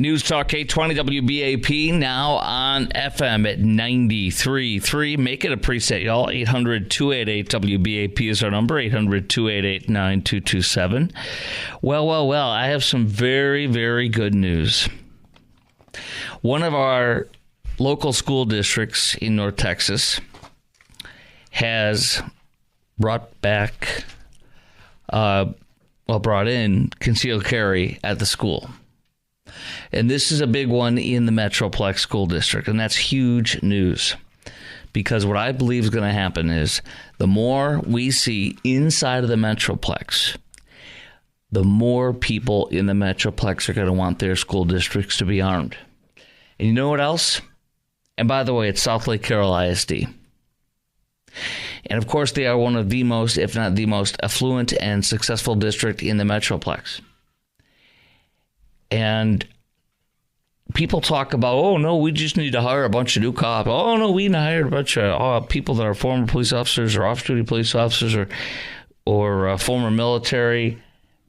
News Talk 820 WBAP, now on FM at 93.3. Make it a preset, y'all. 800-288-WBAP is our number, 800-288-9227. Well, I have some very, very good news. One of our local school districts in North Texas has brought in concealed carry at the school. And this is a big one in the Metroplex School District, and that's huge news. Because what I believe is going to happen is the more we see inside of the Metroplex, the more people in the Metroplex are going to want their school districts to be armed. And you know what else? And by the way, it's South Lake Carroll ISD. And of course, they are one of the most, if not the most, affluent and successful district in the Metroplex. And people talk about, oh, no, we just need to hire a bunch of new cops. Oh, no, we hired a bunch of people that are former police officers or off-duty police officers or former military.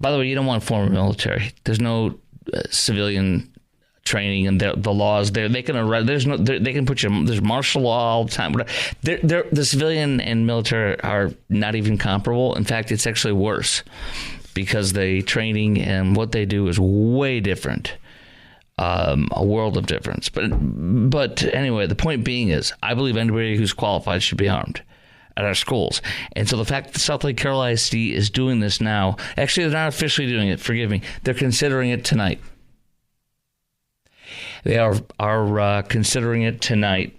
By the way, you don't want former military. There's no civilian training and the laws there. They can arrest. They can put you. There's martial law all the time. The civilian and military are not even comparable. In fact, it's actually worse because the training and what they do is way different. A world of difference. But anyway, the point being is, I believe anybody who's qualified should be armed at our schools. And so the fact that South Lake Carroll ISD is doing this now, actually they're not officially doing it, forgive me, they're considering it tonight. They are considering it tonight.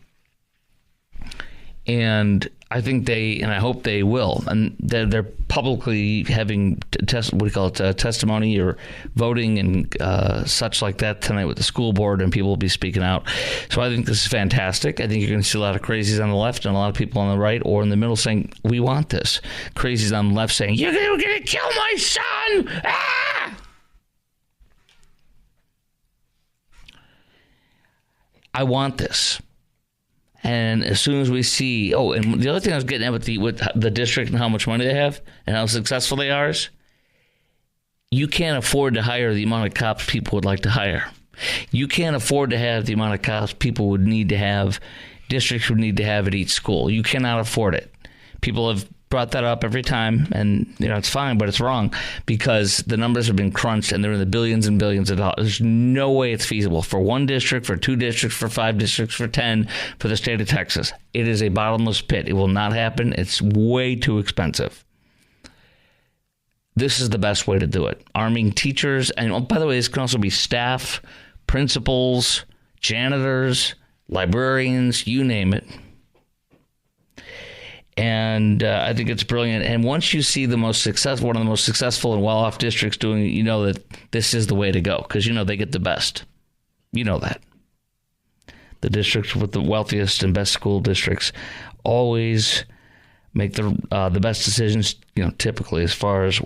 And I think and I hope they will. And they're publicly having testimony or voting and such like that tonight with the school board, and people will be speaking out. So I think this is fantastic. I think you're going to see a lot of crazies on the left and a lot of people on the right or in the middle saying, we want this. Crazies on the left saying, you're going to kill my son! Ah! I want this. And as soon as we see, and the other thing I was getting at with the district and how much money they have and how successful they are is, you can't afford to hire the amount of cops people would like to hire. You can't afford to have the amount of cops people would need to have, districts would need to have at each school. You cannot afford it. People have brought that up every time, and it's fine, but it's wrong because the numbers have been crunched and they're in the billions and billions of dollars. There's no way it's feasible for one district, for two districts, for 5 districts, for 10, for the state of Texas. It is a bottomless pit. It will not happen. It's way too expensive. This is the best way to do it. Arming teachers, and by the way, this can also be staff, principals, janitors, librarians, you name it. And I think it's brilliant. And once you see one of the most successful and well-off districts doing it, you know that this is the way to go because they get the best. You know that. The districts with the wealthiest and best school districts always make the best decisions, typically as far as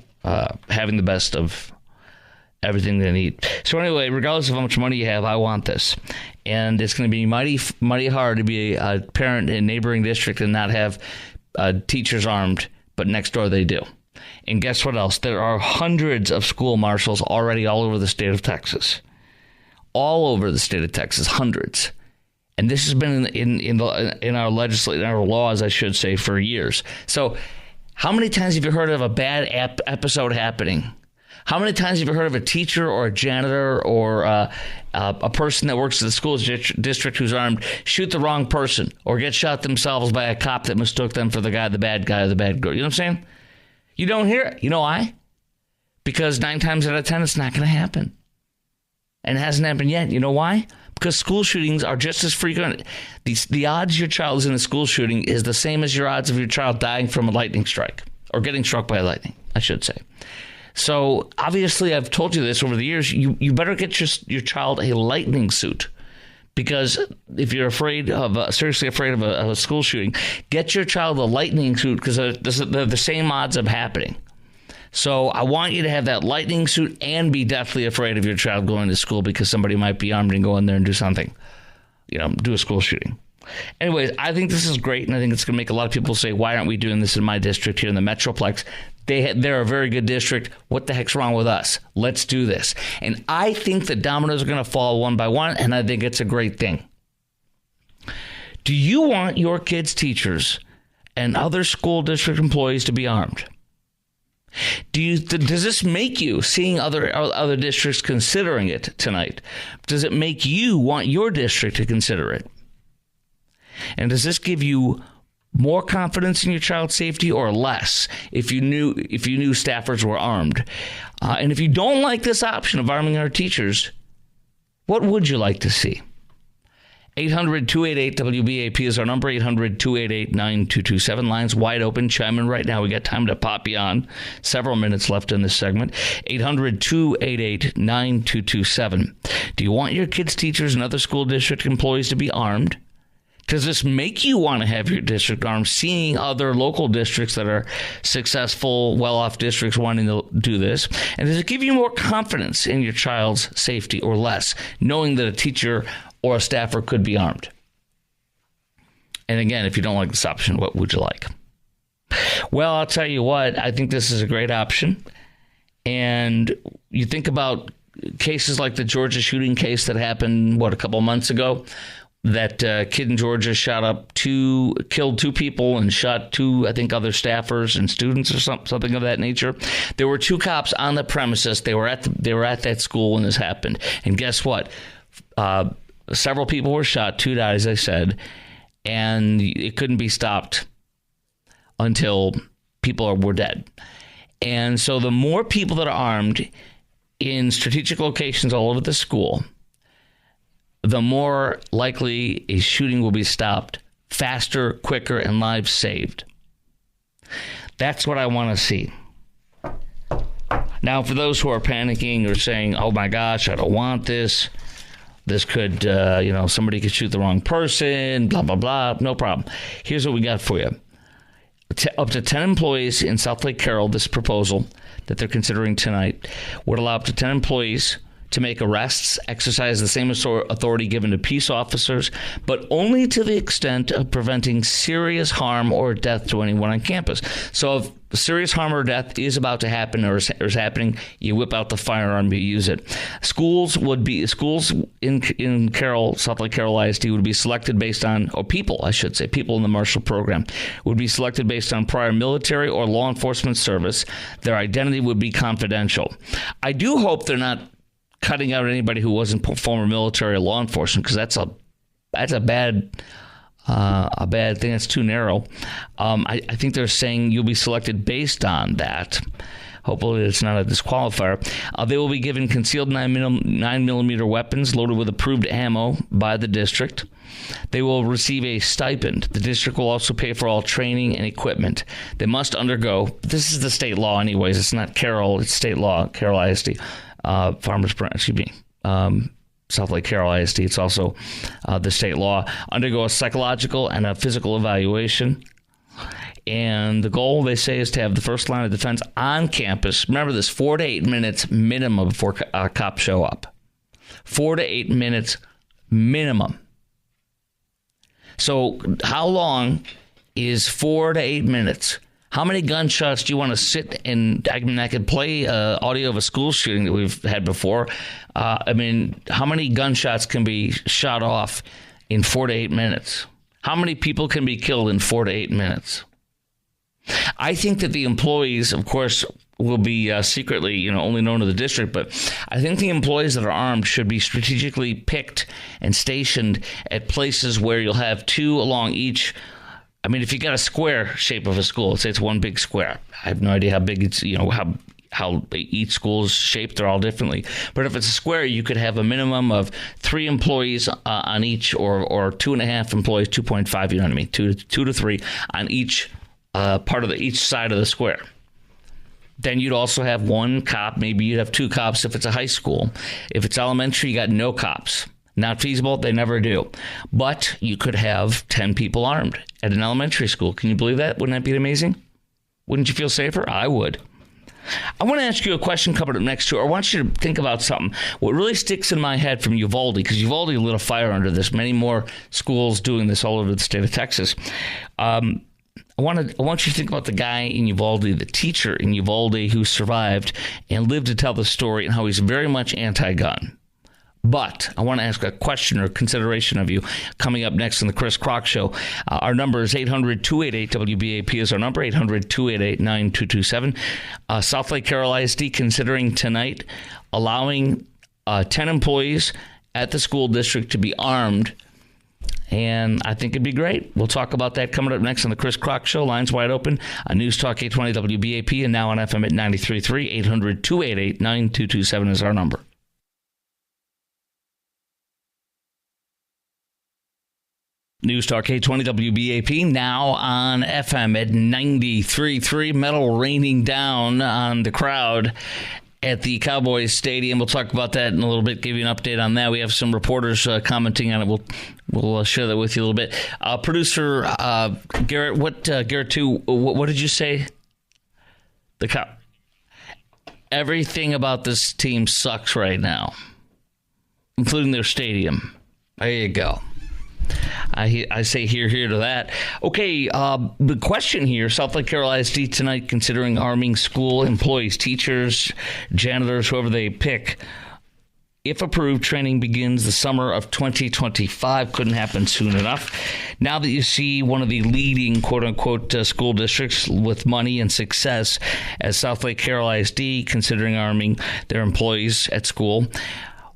having the best of everything they need. So anyway, regardless of how much money you have, I want this. And it's going to be mighty, mighty hard to be a parent in a neighboring district and not have teachers armed, but next door they do. And guess what else? There are hundreds of school marshals already all over the state of Texas. All over the state of Texas, hundreds. And this has been in our legislation, in our laws, I should say, for years. So how many times have you heard of a bad episode happening? How many times have you heard of a teacher or a janitor or a person that works at the school district who's armed shoot the wrong person or get shot themselves by a cop that mistook them for the bad guy or the bad girl? You know what I'm saying? You don't hear it. You know why? Because 9 times out of 10, it's not going to happen. And it hasn't happened yet. You know why? Because school shootings are just as frequent. The odds your child is in a school shooting is the same as your odds of your child dying from a lightning strike or getting struck by lightning, I should say. So obviously, I've told you this over the years. You better get your child a lightning suit, because if you're seriously afraid of a school shooting, get your child a lightning suit because they're the same odds of happening. So I want you to have that lightning suit and be deathly afraid of your child going to school because somebody might be armed and go in there and do something, do a school shooting. Anyways, I think this is great, and I think it's going to make a lot of people say, why aren't we doing this in my district here in the Metroplex? They're a very good district. What the heck's wrong with us? Let's do this. And I think the dominoes are going to fall one by one, and I think it's a great thing. Do you want your kids' teachers and other school district employees to be armed? Does this make you, seeing other districts considering it tonight, does it make you want your district to consider it? And does this give you more confidence in your child's safety or less if you knew staffers were armed? And if you don't like this option of arming our teachers, what would you like to see? 800-288-WBAP is our number, 800-288-9227. Lines wide open. Chime in right now. We got time to pop you on. Several minutes left in this segment. 800-288-9227. Do you want your kids' teachers and other school district employees to be armed? Does this make you want to have your district armed, seeing other local districts that are successful, well-off districts wanting to do this? And does it give you more confidence in your child's safety or less, knowing that a teacher or a staffer could be armed? And again, if you don't like this option, what would you like? Well, I'll tell you what, I think this is a great option. And you think about cases like the Georgia shooting case that happened, a couple months ago? That kid in Georgia killed two people and shot two, I think, other staffers and students or something of that nature. There were two cops on the premises. They were at that school when this happened. And guess what? Several people were shot, two died, as I said, and it couldn't be stopped until people were dead. And so the more people that are armed in strategic locations all over the school, the more likely a shooting will be stopped faster, quicker, and lives saved. That's what I want to see. Now, for those who are panicking or saying, oh my gosh, I don't want this. This could, somebody could shoot the wrong person, blah, blah, blah. No problem. Here's what we got for you. Up to 10 employees in South Lake Carroll, this proposal that they're considering tonight would allow up to 10 employees to make arrests, exercise the same authority given to peace officers, but only to the extent of preventing serious harm or death to anyone on campus. So if serious harm or death is about to happen or is happening, you whip out the firearm, you use it. Schools in Carroll, South Lake Carroll ISD would be selected based on, or people in the Marshall program would be selected based on prior military or law enforcement service. Their identity would be confidential. I do hope they're not cutting out anybody who wasn't former military or law enforcement, because that's a bad thing. That's too narrow. I think they're saying you'll be selected based on that. Hopefully it's not a disqualifier. They will be given concealed 9mm weapons loaded with approved ammo by the district. They will receive a stipend. The district will also pay for all training and equipment. They must undergo, this is the state law anyways, it's not Carroll, it's state law, Carroll ISD. South Lake Carroll ISD. It's also the state law. Undergo a psychological and a physical evaluation. And the goal, they say, is to have the first line of defense on campus. Remember this, 4 to 8 minutes minimum before cops show up. 4 to 8 minutes minimum. So how long is 4 to 8 minutes? How many gunshots do you want to sit and, I could play audio of a school shooting that we've had before. How many gunshots can be shot off in 4 to 8 minutes? How many people can be killed in 4 to 8 minutes? I think that the employees, of course, will be secretly, only known to the district, but I think the employees that are armed should be strategically picked and stationed at places where you'll have two along each. If you got a square shape of a school, let's say it's one big square. I have no idea how big it's, how each school is shaped. They're all differently. But if it's a square, you could have a minimum of 3 employees on each, or 2.5 employees, 2.5, you know what I mean? 2 to 3 on each part of each side of the square. Then you'd also have 1 cop. Maybe you'd have 2 cops if it's a high school. If it's elementary, you got no cops. Not feasible. They never do. But you could have 10 people armed at an elementary school. Can you believe that? Wouldn't that be amazing? Wouldn't you feel safer? I would. I want to ask you a question coming up next, too. I want you to think about something. What really sticks in my head from Uvalde, because Uvalde lit a fire under this. Many more schools doing this all over the state of Texas. I want you to think about the guy in Uvalde, the teacher in Uvalde who survived and lived to tell the story and how he's very much anti-gun. But I want to ask a question or consideration of you coming up next on the Chris Crock Show. Our number is 800-288-WBAP is our number, 800-288-9227. South Lake Carroll ISD considering tonight allowing 10 employees at the school district to be armed. And I think it'd be great. We'll talk about that coming up next on the Chris Crock Show. Lines wide open on News Talk 820 WBAP and now on FM at 93.3. 800-288-9227 is our number. News Talk 820 WBAP now on FM at 93.3. Metal raining down on the crowd at the Cowboys Stadium. We'll talk about that in a little bit, give you an update on that. We have some reporters commenting on it. We'll share that with you a little bit. Producer Garrett, Garrett 2, what did you say? Everything about this team sucks right now, including their stadium. There you go. I say here to that. Okay, the question here, South Lake Carroll ISD tonight considering arming school employees, teachers, janitors, whoever they pick. If approved, training begins the summer of 2025. Couldn't happen soon enough. Now that you see one of the leading quote-unquote school districts with money and success as South Lake Carroll ISD considering arming their employees at school,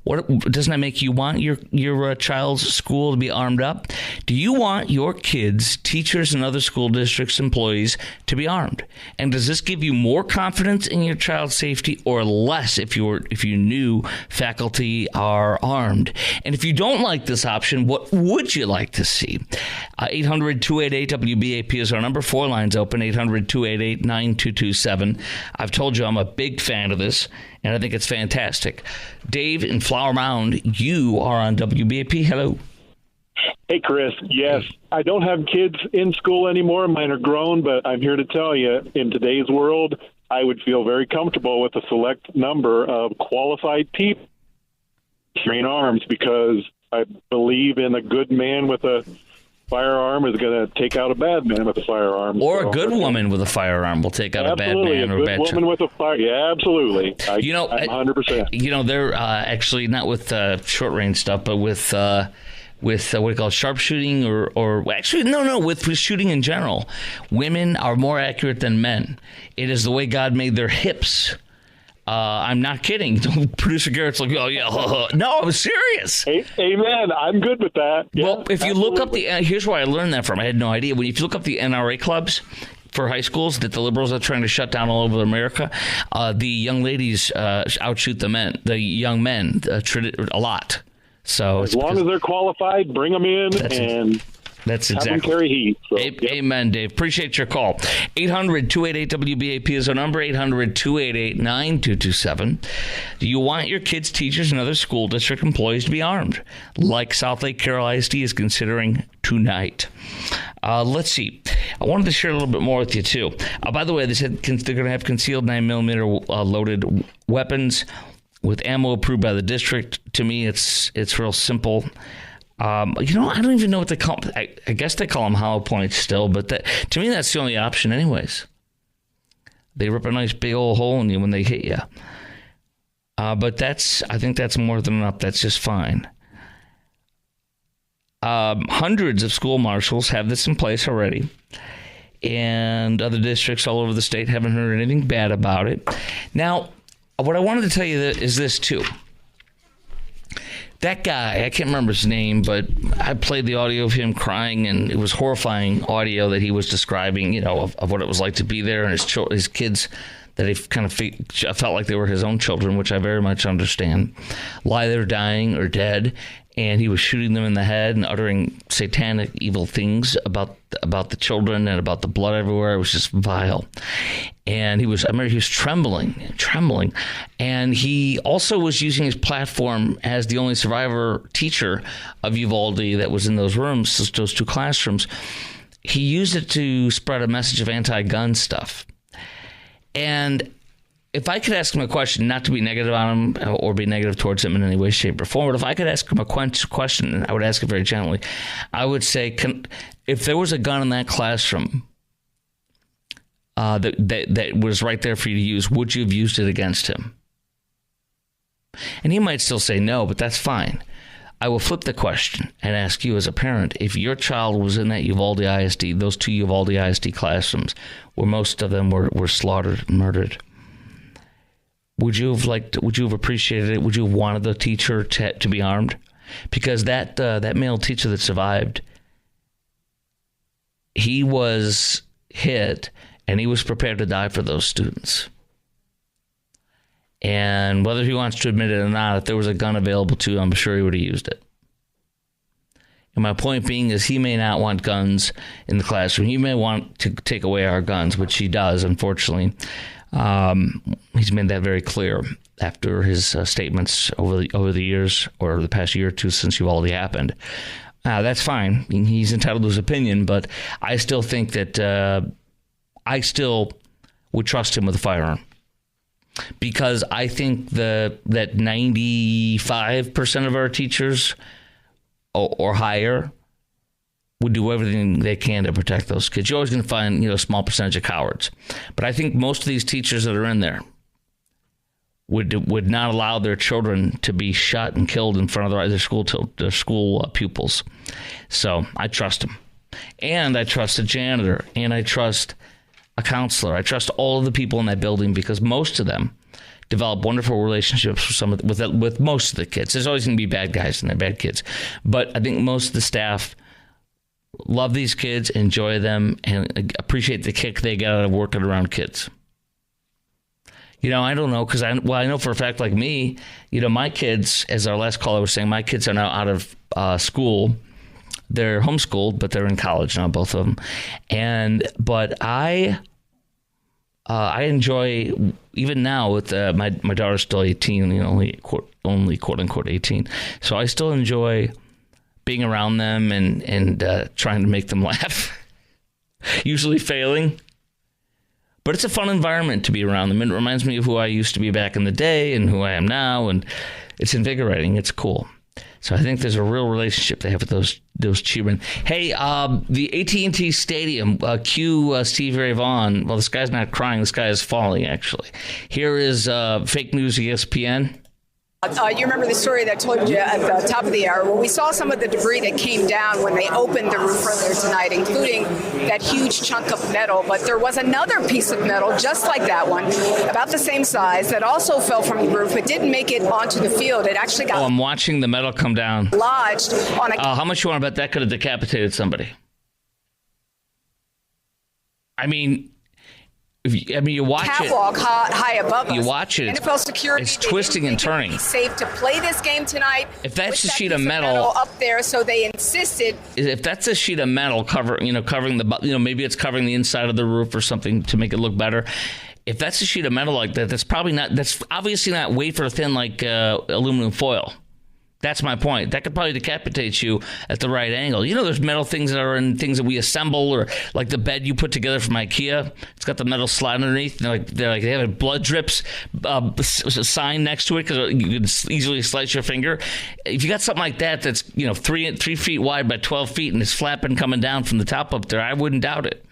what doesn't that make you want your child's school to be armed up? Do you want your kids, teachers, and other school districts' employees to be armed? And does this give you more confidence in your child's safety or less if you knew faculty are armed? And if you don't like this option, what would you like to see? 800-288-WBAP is our number. 4 lines open, 800-288-9227. I've told you I'm a big fan of this, and I think it's fantastic. Dave in Flower Mound, you are on WBAP. Hello. Hey, Chris. Yes, I don't have kids in school anymore. Mine are grown, but I'm here to tell you, in today's world, I would feel very comfortable with a select number of qualified people carrying arms because I believe in a good man with a firearm is going to take out a bad man with a firearm. Or a good woman with a firearm will take out a bad man or a bad woman with a fire. Yeah, absolutely. I'm 100%. They're actually not with short range stuff, but with what do you call it, sharpshooting or actually no, with shooting in general. Women are more accurate than men. It is the way God made their hips. I'm not kidding. Producer Garrett's like, oh, yeah. No, I'm serious. Amen. I'm good with that. Yeah, well, if you look up here's where I learned that from. I had no idea. If you look up the NRA clubs for high schools that the liberals are trying to shut down all over America, the young ladies outshoot the young men a lot. So as long as they're qualified, bring them in That's have exactly. them carry heat. So, Amen, Dave. Appreciate your call. 800-288-WBAP is our number, 800-288-9227. Do you want your kids, teachers, and other school district employees to be armed, like South Lake Carroll ISD is considering tonight? Let's see. I wanted to share a little bit more with you, too. By the way, they said they're going to have concealed 9mm loaded weapons with ammo approved by the district. To me, it's real simple. I don't even know what they call them. I guess they call them hollow points still, but to me, that's the only option anyways. They rip a nice big old hole in you when they hit you. But I think that's more than enough. That's just fine. Hundreds of school marshals have this in place already, and other districts all over the state haven't heard anything bad about it. Now, what I wanted to tell you is this, too. That guy, I can't remember his name, but I played the audio of him crying, and it was horrifying audio that he was describing, of what it was like to be there, and his kids that he kind of felt like they were his own children, which I very much understand, lie there dying or dead, and he was shooting them in the head and uttering satanic, evil things about the children and about the blood everywhere. It was just vile. And I remember he was trembling. And he also was using his platform as the only survivor teacher of Uvalde that was in those rooms, those 2 classrooms. He used it to spread a message of anti-gun stuff. And if I could ask him a question, not to be negative on him or be negative towards him in any way, shape, or form, but if I could ask him a question, and I would ask it very gently, I would say, if there was a gun in that classroom, that was right there for you to use, would you have used it against him? And he might still say no, but that's fine. I will flip the question and ask you as a parent, if your child was in that Uvalde ISD, those two Uvalde ISD classrooms, where most of them were slaughtered and murdered, would you have appreciated it? Would you have wanted the teacher to be armed? Because that male teacher that survived, he was hit and he was prepared to die for those students. And whether he wants to admit it or not, if there was a gun available to him, I'm sure he would have used it. And my point being is he may not want guns in the classroom. He may want to take away our guns, which he does, unfortunately. He's made that very clear after his statements over the years, or the past year or two since Uvalde happened. That's fine. I mean, he's entitled to his opinion, but I still think that I still would trust him with a firearm. Because I think that 95% of our teachers or higher would do everything they can to protect those kids. You're always going to find, a small percentage of cowards. But I think most of these teachers that are in there would not allow their children to be shot and killed in front of their school pupils. So I trust them. And I trust a janitor. And I trust a counselor. I trust all of the people in that building, because most of them develop wonderful relationships with most of the kids. There's always going to be bad guys and they're bad kids. But I think most of the staff love these kids, enjoy them, and appreciate the kick they get out of working around kids. I don't know, because I know for a fact, like me, my kids, as our last caller was saying, my kids are now out of school. They're homeschooled, but they're in college now, both of them. But I enjoy, even now with my daughter's still 18, only quote unquote 18. So I still enjoy being around them and trying to make them laugh. Usually failing, but it's a fun environment to be around them. It reminds me of who I used to be back in the day and who I am now, and it's invigorating. It's cool. So I think there's a real relationship they have with those children. Hey, the AT&T Stadium, cue Steve Ray Vaughan. Well, this guy's not crying. This guy is falling, actually. Here is fake news ESPN. You remember the story that I told you at the top of the hour? Well, we saw some of the debris that came down when they opened the roof earlier tonight, including that huge chunk of metal. But there was another piece of metal, just like that one, about the same size, that also fell from the roof, but didn't make it onto the field. It actually got... I'm watching the metal come down. Lodged on a... how much you want to bet that could have decapitated somebody? I mean... you watch catwalk it. High above us. You watch it. NFL security. It's twisting and turning. It's safe to play this game tonight. If that's a sheet of metal up there, so they insisted. If that's a sheet of metal covering the, maybe it's covering the inside of the roof or something to make it look better. If that's a sheet of metal like that, that's obviously not wafer thin like aluminum foil. That's my point. That could probably decapitate you at the right angle. There's metal things that are in things that we assemble, or like the bed you put together from IKEA. It's got the metal slide underneath. They have blood drips sign next to it because you can easily slice your finger. If you got something like that that's 3 feet wide by 12 feet and it's flapping coming down from the top up there, I wouldn't doubt it.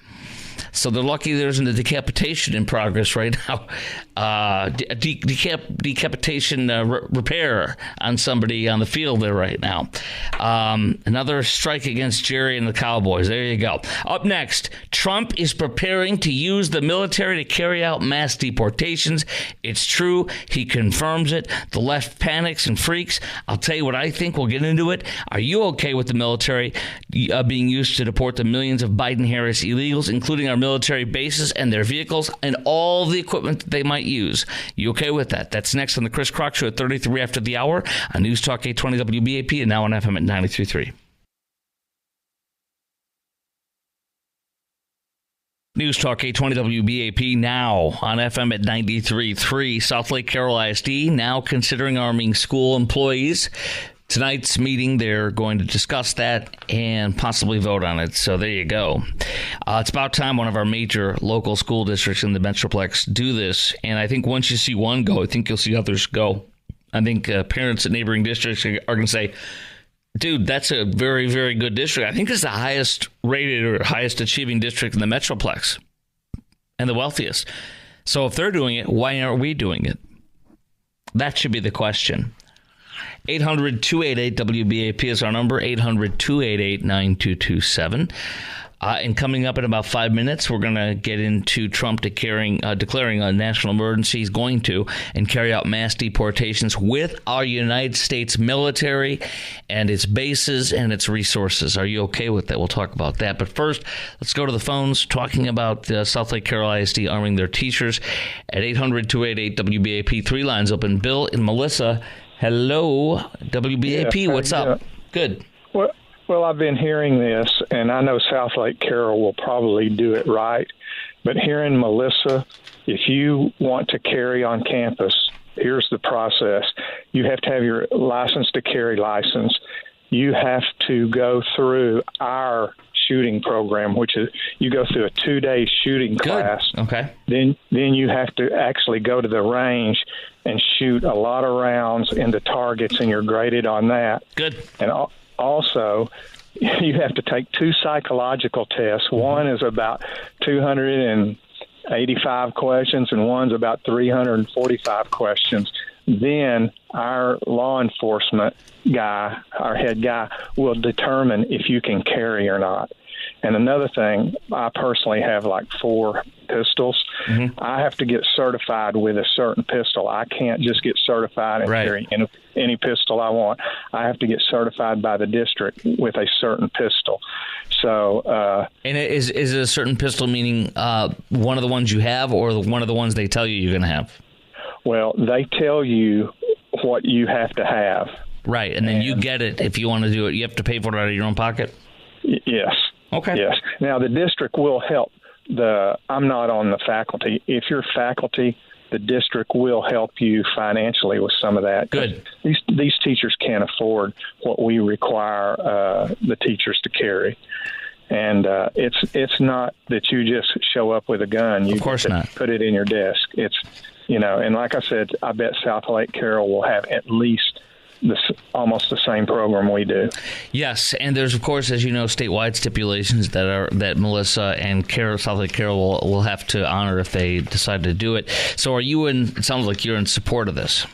So they're lucky there isn't a decapitation in progress right now. Decapitation repair on somebody on the field there right now. Another strike against Jerry and the Cowboys. There you go. Up next, Trump is preparing to use the military to carry out mass deportations. It's true. He confirms it. The left panics and freaks. I'll tell you what I think. We'll get into it. Are you okay with the military being used to deport the millions of Biden-Harris illegals, including our military bases and their vehicles and all the equipment that they might use? You okay with that? That's next on the Chris Crock Show at 33 after the hour on News Talk 820 WBAP and now on FM at 93.3. News Talk 820 WBAP now on FM at 93.3. South Lake Carroll ISD now considering arming school employees. Tonight's meeting, they're going to discuss that and possibly vote on it. So there you go. It's about time one of our major local school districts in the Metroplex do this. And I think once you see one go, I think you'll see others go. I think parents at neighboring districts are going to say, dude, that's a very, very good district. I think it's the highest rated or highest achieving district in the Metroplex. and the wealthiest. So if they're doing it, why aren't we doing it? That should be the question. 800-288-WBAP is our number, 800-288-9227. And coming up in about 5 minutes, we're going to get into Trump declaring a national emergency. He's going to and carry out mass deportations with our United States military and its bases and its resources. Are you okay with that? We'll talk about that. But first, let's go to the phones talking about South Lake Carroll ISD arming their teachers at 800-288-WBAP. 3 lines open. Bill and Melissa, hello, WBAP. Yeah, what's up? Good. Well, I've been hearing this, and I know South Lake Carroll will probably do it right. But hearing Melissa, if you want to carry on campus, here's the process. You have to have your license to carry license. You have to go through our shooting program, which is you go through a 2-day shooting class. Okay. Then you have to actually go to the range and shoot a lot of rounds into targets, and you're graded on that. Good. And also, you have to take 2 psychological tests. One is about 285 questions, and one's about 345 questions. Then our law enforcement guy, our head guy, will determine if you can carry or not. And another thing, I personally have like 4 pistols. Mm-hmm. I have to get certified with a certain pistol. I can't just get certified and carry any pistol I want. I have to get certified by the district with a certain pistol. So, and is it a certain pistol, meaning one of the ones you have, or one of the ones they tell you you're going to have? Well, they tell you what you have to have. Right, and then you get it if you want to do it. You have to pay for it out of your own pocket? Yes. Okay. Yes. Now, the district will help. I'm not on the faculty. If you're faculty, the district will help you financially with some of that. Good. These teachers can't afford what we require the teachers to carry. And it's not that you just show up with a gun. You of course not. Put it in your desk. It's, and like I said, I bet South Lake Carroll will have at least almost the same program we do. Yes, and there's, of course, as you know, statewide stipulations that Melissa and South Lake Carroll will have to honor if they decide to do it. So it sounds like you're in support of this.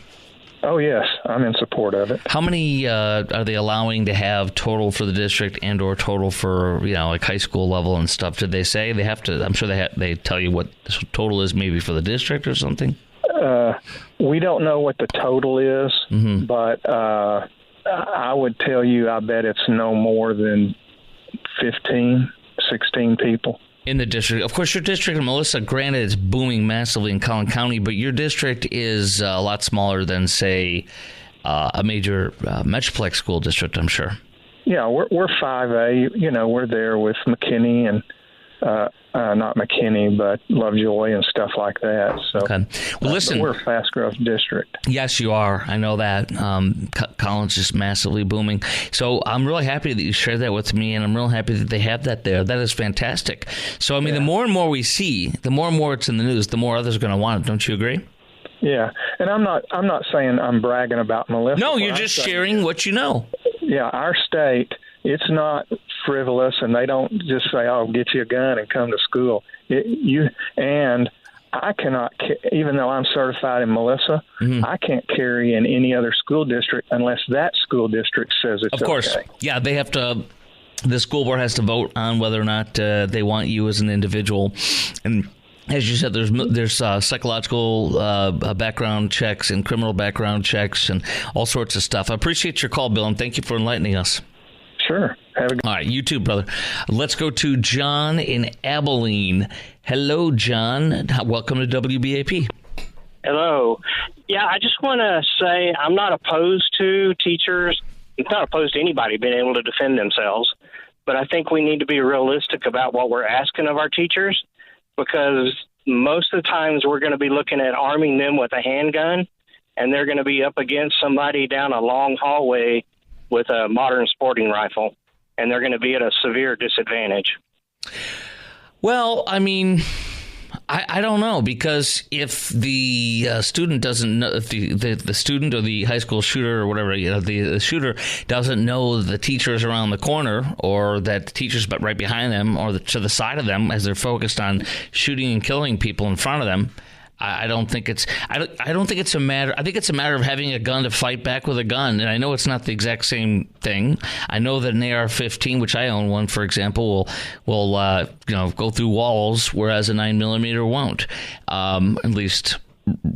Oh, yes, I'm in support of it. How many are they allowing to have total for the district and or total for, like high school level and stuff? Did they say they have to? I'm sure they tell you what the total is maybe for the district or something? We don't know what the total is, mm-hmm. but I would tell you I bet it's no more than 15, 16 people. In the district. Of course, your district, Melissa, granted, it's booming massively in Collin County, but your district is a lot smaller than, say, a major Metroplex school district, I'm sure. Yeah, we're 5A. We're there with McKinney and not McKinney, but Lovejoy and stuff like that. So, okay. Well, listen, we're a fast growth district. Yes, you are. I know that. Collin's just massively booming. So I'm really happy that you shared that with me, and I'm real happy that they have that there. That is fantastic. So, I mean, The more and more we see, the more and more it's in the news, the more others are going to want it. Don't you agree? Yeah, and I'm not saying I'm bragging about Melissa. No, you're just sharing what you know. Yeah, our state, it's not frivolous, and they don't just say, "Oh, get you a gun and come to school." I cannot, even though I'm certified in Melissa, mm-hmm. I can't carry in any other school district unless that school district says it's okay. Of course, yeah, they have to. The school board has to vote on whether or not they want you as an individual, and as you said, there's psychological background checks and criminal background checks and all sorts of stuff. I appreciate your call, Bill, and thank you for enlightening us. Sure. Have a good. All right, you too, brother. Let's go to John in Abilene. Hello, John. Welcome to WBAP. Hello. Yeah, I just want to say I'm not opposed to teachers. I'm not opposed to anybody being able to defend themselves. But I think we need to be realistic about what we're asking of our teachers, because most of the times we're going to be looking at arming them with a handgun, and they're going to be up against somebody down a long hallway with a modern sporting rifle, and they're going to be at a severe disadvantage. Well, I mean, I don't know, because if the student doesn't know, if the student or the high school shooter or whatever, the shooter doesn't know the teacher's around the corner, or that the teacher's right behind them or to the side of them as they're focused on shooting and killing people in front of them, I don't think it's a matter. I think it's a matter of having a gun to fight back with a gun. And I know it's not the exact same thing. I know that an AR-15, which I own one, for example, will go through walls, whereas a 9mm won't. At least,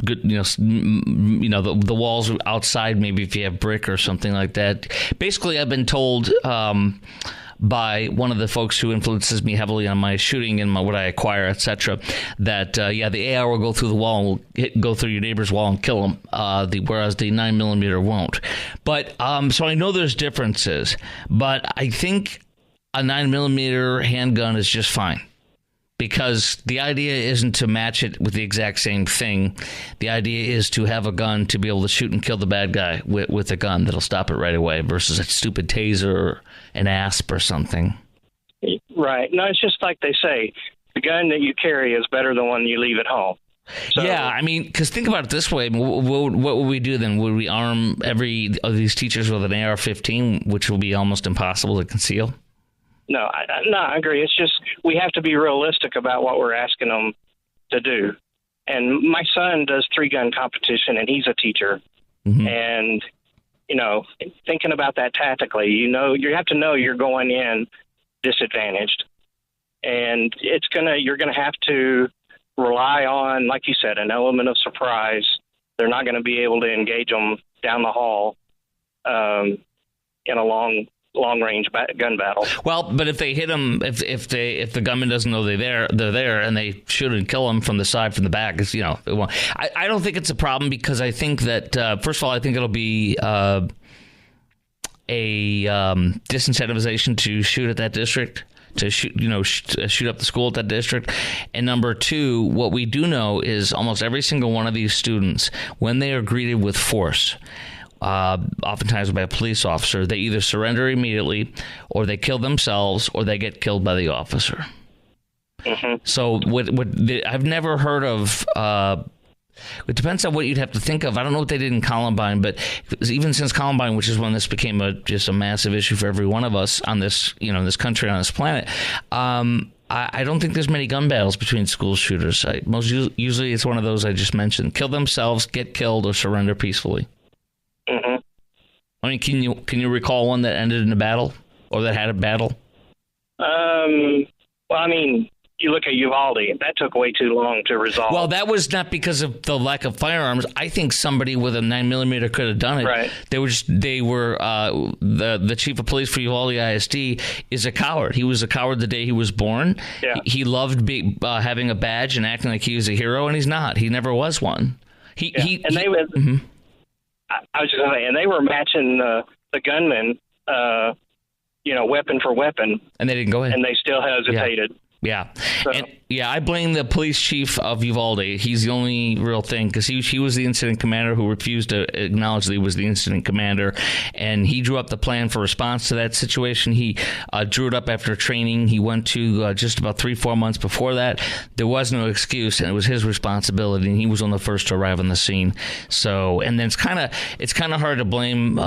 good. The walls outside. Maybe if you have brick or something like that. Basically, I've been told by one of the folks who influences me heavily on my shooting and what I acquire, etc., that the AR will go through the wall and go through your neighbor's wall and kill them, whereas the 9mm won't. But so I know there's differences, but I think a 9mm handgun is just fine. Because the idea isn't to match it with the exact same thing. The idea is to have a gun to be able to shoot and kill the bad guy with a gun that'll stop it right away versus a stupid taser or an asp or something. Right. No, it's just like they say, the gun that you carry is better than one you leave at home. So, yeah, I mean, because think about it this way. What would we do then? Would we arm every of these teachers with an AR-15, which will be almost impossible to conceal? No, I agree. It's just we have to be realistic about what we're asking them to do. And my son does 3-gun competition, and he's a teacher. Mm-hmm. And, thinking about that tactically, you have to know you're going in disadvantaged. And you're going to have to rely on, like you said, an element of surprise. They're not going to be able to engage them down the hall in a long-range gun battle. Well, but if they hit them, if the gunman doesn't know they're there, and they shoot and kill them from the side, from the back, it won't. I don't think it's a problem, because I think that first of all, I think it'll be a disincentivization to shoot at that district, to shoot up the school at that district. And number two, what we do know is almost every single one of these students, when they are greeted with force, oftentimes by a police officer, they either surrender immediately, or they kill themselves, or they get killed by the officer. Mm-hmm. So I've never heard of. It depends on what you'd have to think of. I don't know what they did in Columbine, but even since Columbine, which is when this became just a massive issue for every one of us on this, in this country, on this planet. I don't think there's many gun battles between school shooters. Usually it's one of those I just mentioned: kill themselves, get killed, or surrender peacefully. Mm-hmm. I mean, can you recall one that ended in a battle, or that had a battle? Well, I mean, you look at Uvalde. That took way too long to resolve. Well, that was not because of the lack of firearms. I think somebody with a 9mm could have done it. Right. The chief of police for Uvalde ISD is a coward. He was a coward the day he was born. Yeah. He loved having a badge and acting like he was a hero, and he's not. He never was one. Mm-hmm. I was just going to say, and they were matching the gunmen, weapon for weapon. And they didn't go ahead. And they still hesitated. Yeah. So. And I blame the police chief of Uvalde. He's the only real thing, because he was the incident commander who refused to acknowledge that he was the incident commander, and he drew up the plan for response to that situation. He drew it up after training. He went to just about 3-4 months before that. There was no excuse, and it was his responsibility, and he was one of the first to arrive on the scene. So, and then it's kind of hard to blame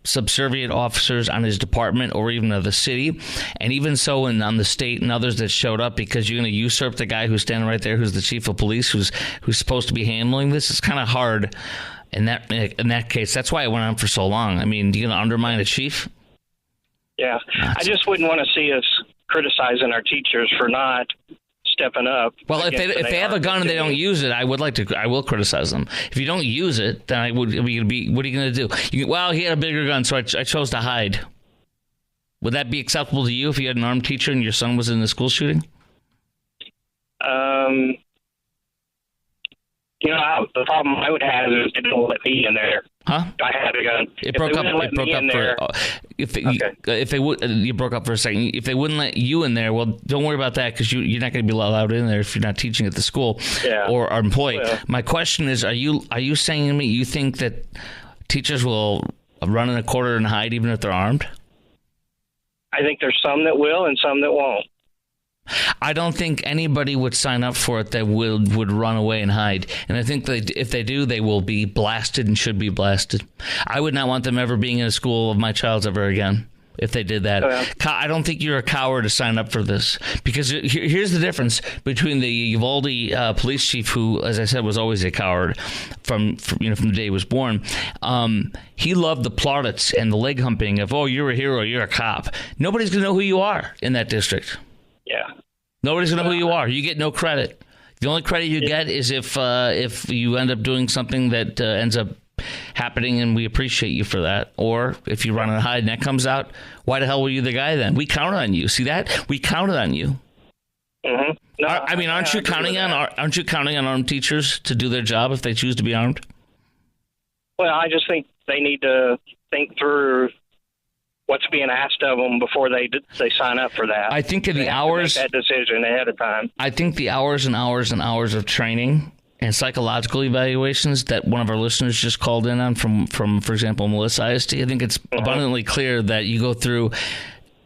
subservient officers on his department or even of the city, and even so on the state and others that showed up, because you're going to usurp the guy who's standing right there, who's the chief of police, who's supposed to be handling this. It's kind of hard in that case. That's why it went on for so long. I mean, you going to undermine a chief? Yeah, I just wouldn't want to see us criticizing our teachers for not stepping up. Well, if they have a gun and they don't use it, I will criticize them. If you don't use it, then what are you going to do? He had a bigger gun, so I chose to hide. Would that be acceptable to you if you had an armed teacher and your son was in the school shooting? The problem I would have is they don't let me in there. Huh? I had a gun. It broke up you broke up for a second. If they wouldn't let you in there, well, don't worry about that, because you're not going to be allowed in there if you're not teaching at the school or are employed. Well, my question is, are you saying to me you think that teachers will run in a corner and hide even if they're armed? I think there's some that will and some that won't. I don't think anybody would sign up for it that would run away and hide. And I think that if they do, they will be blasted and should be blasted. I would not want them ever being in a school of my child's ever again if they did that. I don't think you're a coward to sign up for this, because here's the difference between the Uvalde police chief, who, as I said, was always a coward from the day he was born. He loved the plaudits and the leg humping of, oh, you're a hero, you're a cop. Nobody's going to know who you are in that district. Yeah. Nobody's going to know who you are. You get no credit. The only credit you get is if you end up doing something that ends up happening, and we appreciate you for that. Or if you run and hide and that comes out, why the hell were you the guy then? We counted on you. See that? We counted on you. Mm-hmm. No, aren't you counting on armed teachers to do their job if they choose to be armed? Well, I just think they need to think through what's being asked of them before they sign up for that. I think in the hours, make that decision ahead of time. I think the hours and hours and hours of training and psychological evaluations that one of our listeners just called in on from for example, Melissa ISD, I think it's abundantly clear that you go through,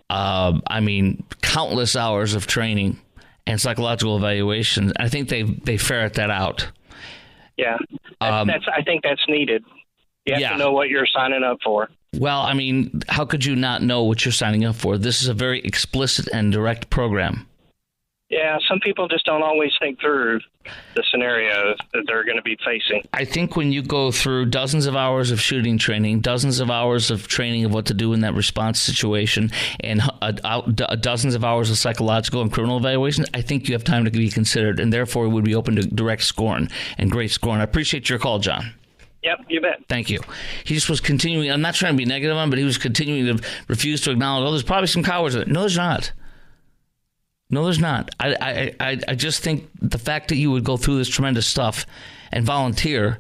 countless hours of training and psychological evaluations. I think they ferret that out. Yeah, I think that's needed. You have to know what you're signing up for. Well, I mean, how could you not know what you're signing up for? This is a very explicit and direct program. Yeah, some people just don't always think through the scenarios that they're going to be facing. I think when you go through dozens of hours of shooting training, dozens of hours of training of what to do in that response situation, and dozens of hours of psychological and criminal evaluation, I think you have time to be considered, and therefore would be open to direct scorn and great scorn. I appreciate your call, John. Yep, you bet. Thank you. He just was continuing. I'm not trying to be negative on him, but he was continuing to refuse to acknowledge, there's probably some cowards in it. No, there's not. No, there's not. I just think the fact that you would go through this tremendous stuff and volunteer,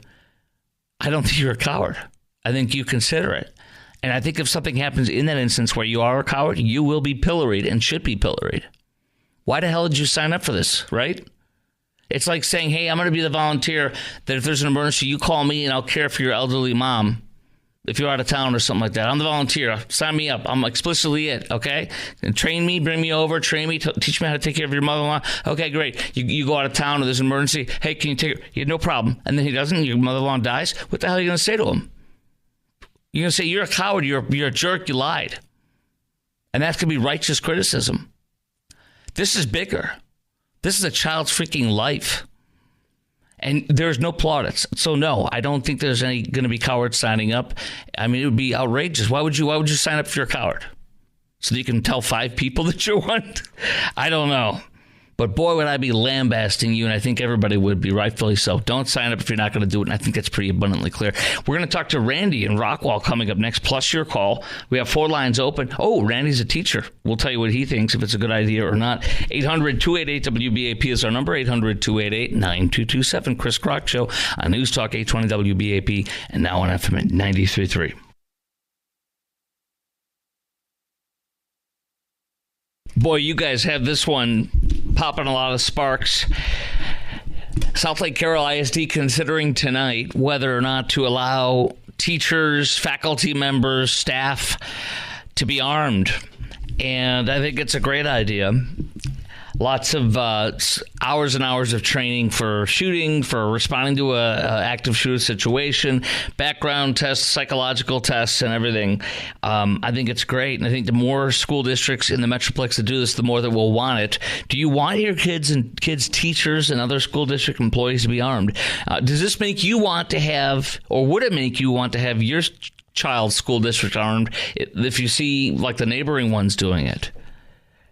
I don't think you're a coward. I think you consider it. And I think if something happens in that instance where you are a coward, you will be pilloried and should be pilloried. Why the hell did you sign up for this, right? It's like saying, hey, I'm going to be the volunteer that if there's an emergency, you call me and I'll care for your elderly mom if you're out of town or something like that. I'm the volunteer. Sign me up. I'm explicitly it, okay? And train me, bring me over, train me, teach me how to take care of your mother-in-law. Okay, great. You go out of town or there's an emergency. Hey, can you take her? Yeah, no problem. And then he doesn't, your mother-in-law dies. What the hell are you going to say to him? You're going to say, you're a coward, you're a jerk, you lied. And that's going to be righteous criticism. This is bigger. This is a child's freaking life. And there's no plaudits. So no, I don't think there's any going to be cowards signing up. I mean, it would be outrageous. Why would you sign up if you're a coward? So that you can tell 5 people that you're one? I don't know. But boy, would I be lambasting you, and I think everybody would be, rightfully so. Don't sign up if you're not going to do it, and I think that's pretty abundantly clear. We're going to talk to Randy in Rockwall coming up next, plus your call. We have 4 lines open. Oh, Randy's a teacher. We'll tell you what he thinks, if it's a good idea or not. 800-288-WBAP is our number, 800-288-9227. Chris Crock Show on News Talk 820 WBAP, and now on FM at 93.3. Boy, you guys have this one popping a lot of sparks. South Lake Carroll ISD considering tonight whether or not to allow teachers, faculty members, staff to be armed. And I think it's a great idea. Lots of hours and hours of training for shooting, for responding to a active shooter situation, background tests, psychological tests, and everything. I think it's great. And I think the more school districts in the Metroplex that do this, the more that we'll want it. Do you want your kids, teachers, and other school district employees to be armed? Does this make you want to have, or would it make you want to have your child's school district armed if you see like the neighboring ones doing it?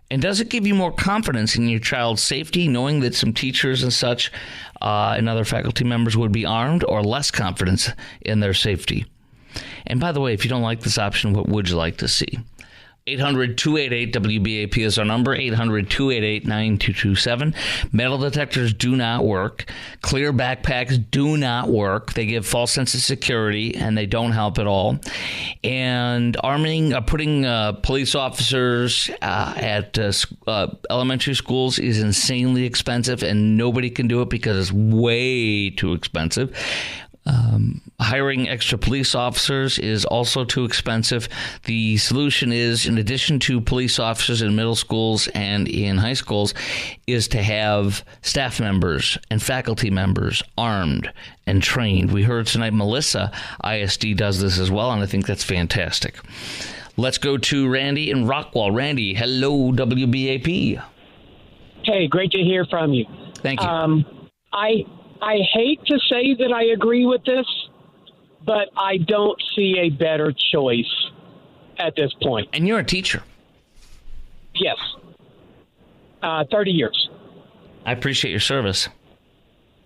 And does it give you more confidence in your child's safety, knowing that some teachers and such and other faculty members would be armed, or less confidence in their safety? And by the way, if you don't like this option, what would you like to see? 800-288-WBAP is our number, 800-288-9227. Metal detectors do not work. Clear backpacks do not work. They give false sense of security, and they don't help at all. And putting police officers at elementary schools is insanely expensive, and nobody can do it because it's way too expensive. Hiring extra police officers is also too expensive. The solution is, in addition to police officers in middle schools and in high schools, is to have staff members and faculty members armed and trained. We heard tonight Melissa, ISD, does this as well, and I think that's fantastic. Let's go to Randy in Rockwall. Randy, hello, WBAP. Hey, great to hear from you. Thank you. I hate to say that I agree with this, but I don't see a better choice at this point. And you're a teacher. Yes. 30 years. I appreciate your service.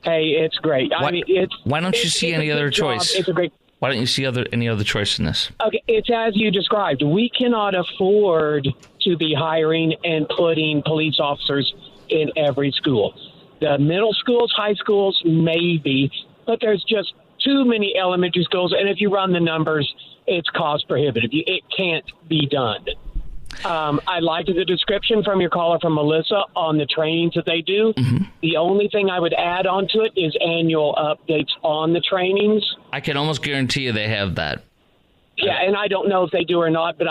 Hey, it's great. Why don't you see any other choice? It's a great. Why don't you see any other choice in this? Okay, it's as you described. We cannot afford to be hiring and putting police officers in every school. The middle schools, high schools, maybe, but there's just too many elementary schools, and if you run the numbers, it's cost prohibitive. It can't be done. I liked the description from your caller, from Melissa, on the trainings that they do. Mm-hmm. The only thing I would add onto it is annual updates on the trainings. I can almost guarantee you they have that. Yeah, and I don't know if they do or not, but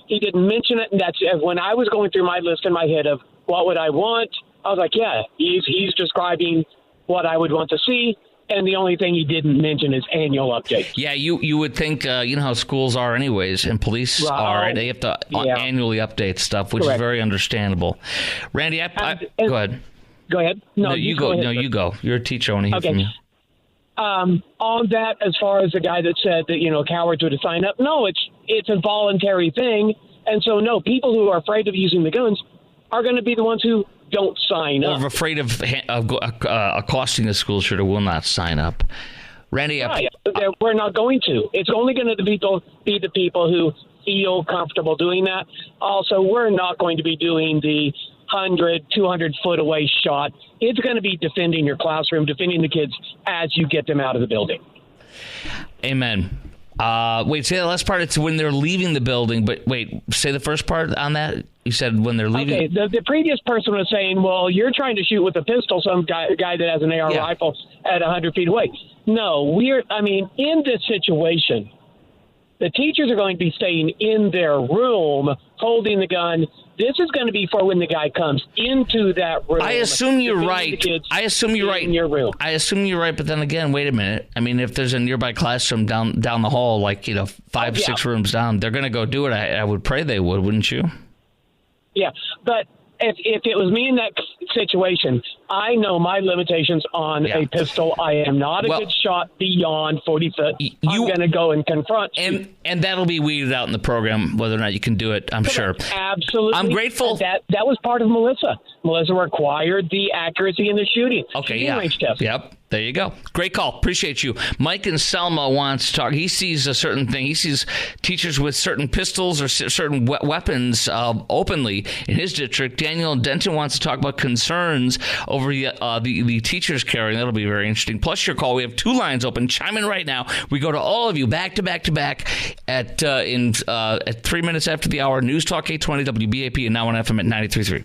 he didn't mention it, and that's when I was going through my list in my head of what would I want. I was like, yeah, he's describing what I would want to see, and the only thing he didn't mention is annual updates. Yeah, you would think, you know how schools are anyways, and police are. They have to annually update stuff, which is very understandable. Randy, go ahead. Go ahead. No, you go. No, you go. You're a teacher. I want to hear from you. On that, as far as the guy that said that, cowards would sign up, no, it's a voluntary thing. And so, no, people who are afraid of using the guns are going to be the ones who don't sign up. Or afraid of accosting a school shooter will not sign up. Randy, we're not going to. It's only going to be the people who feel comfortable doing that. Also, we're not going to be doing the 100, 200 foot away shot. It's going to be defending your classroom, defending the kids as you get them out of the building. Amen. Wait, say the last part. It's when they're leaving the building, but wait, say the first part on that. You said when they're leaving. Okay, the previous person was saying, well, you're trying to shoot with a pistol, some guy that has an AR rifle at 100 feet away. No, in this situation, the teachers are going to be staying in their room holding the gun. This is going to be for when the guy comes into that room. I assume you're right. I assume you're right. In your room. I assume you're right, but then again, wait a minute. I mean, if there's a nearby classroom down the hall, like 6 rooms down, they're going to go do it. I would pray they would, wouldn't you? Yeah, but if it was me in that situation, I know my limitations on a pistol. I am not a good shot beyond 40 foot. I'm going to go and confront you. And that'll be weeded out in the program, whether or not you can do it, I'm sure. Absolutely. I'm grateful. That was part of Melissa. Melissa required the accuracy in the shooting. Okay, range test. Yep. There you go. Great call. Appreciate you. Mike in Selma wants to talk. He sees a certain thing. He sees teachers with certain pistols or certain weapons openly in his district. Daniel in Denton wants to talk about concerns over the teachers carrying. That'll be very interesting. Plus your call. We have 2 lines open. Chime in right now. We go to all of you back to back to back at 3 minutes after the hour. News Talk 820 WBAP and now on FM at 93.3.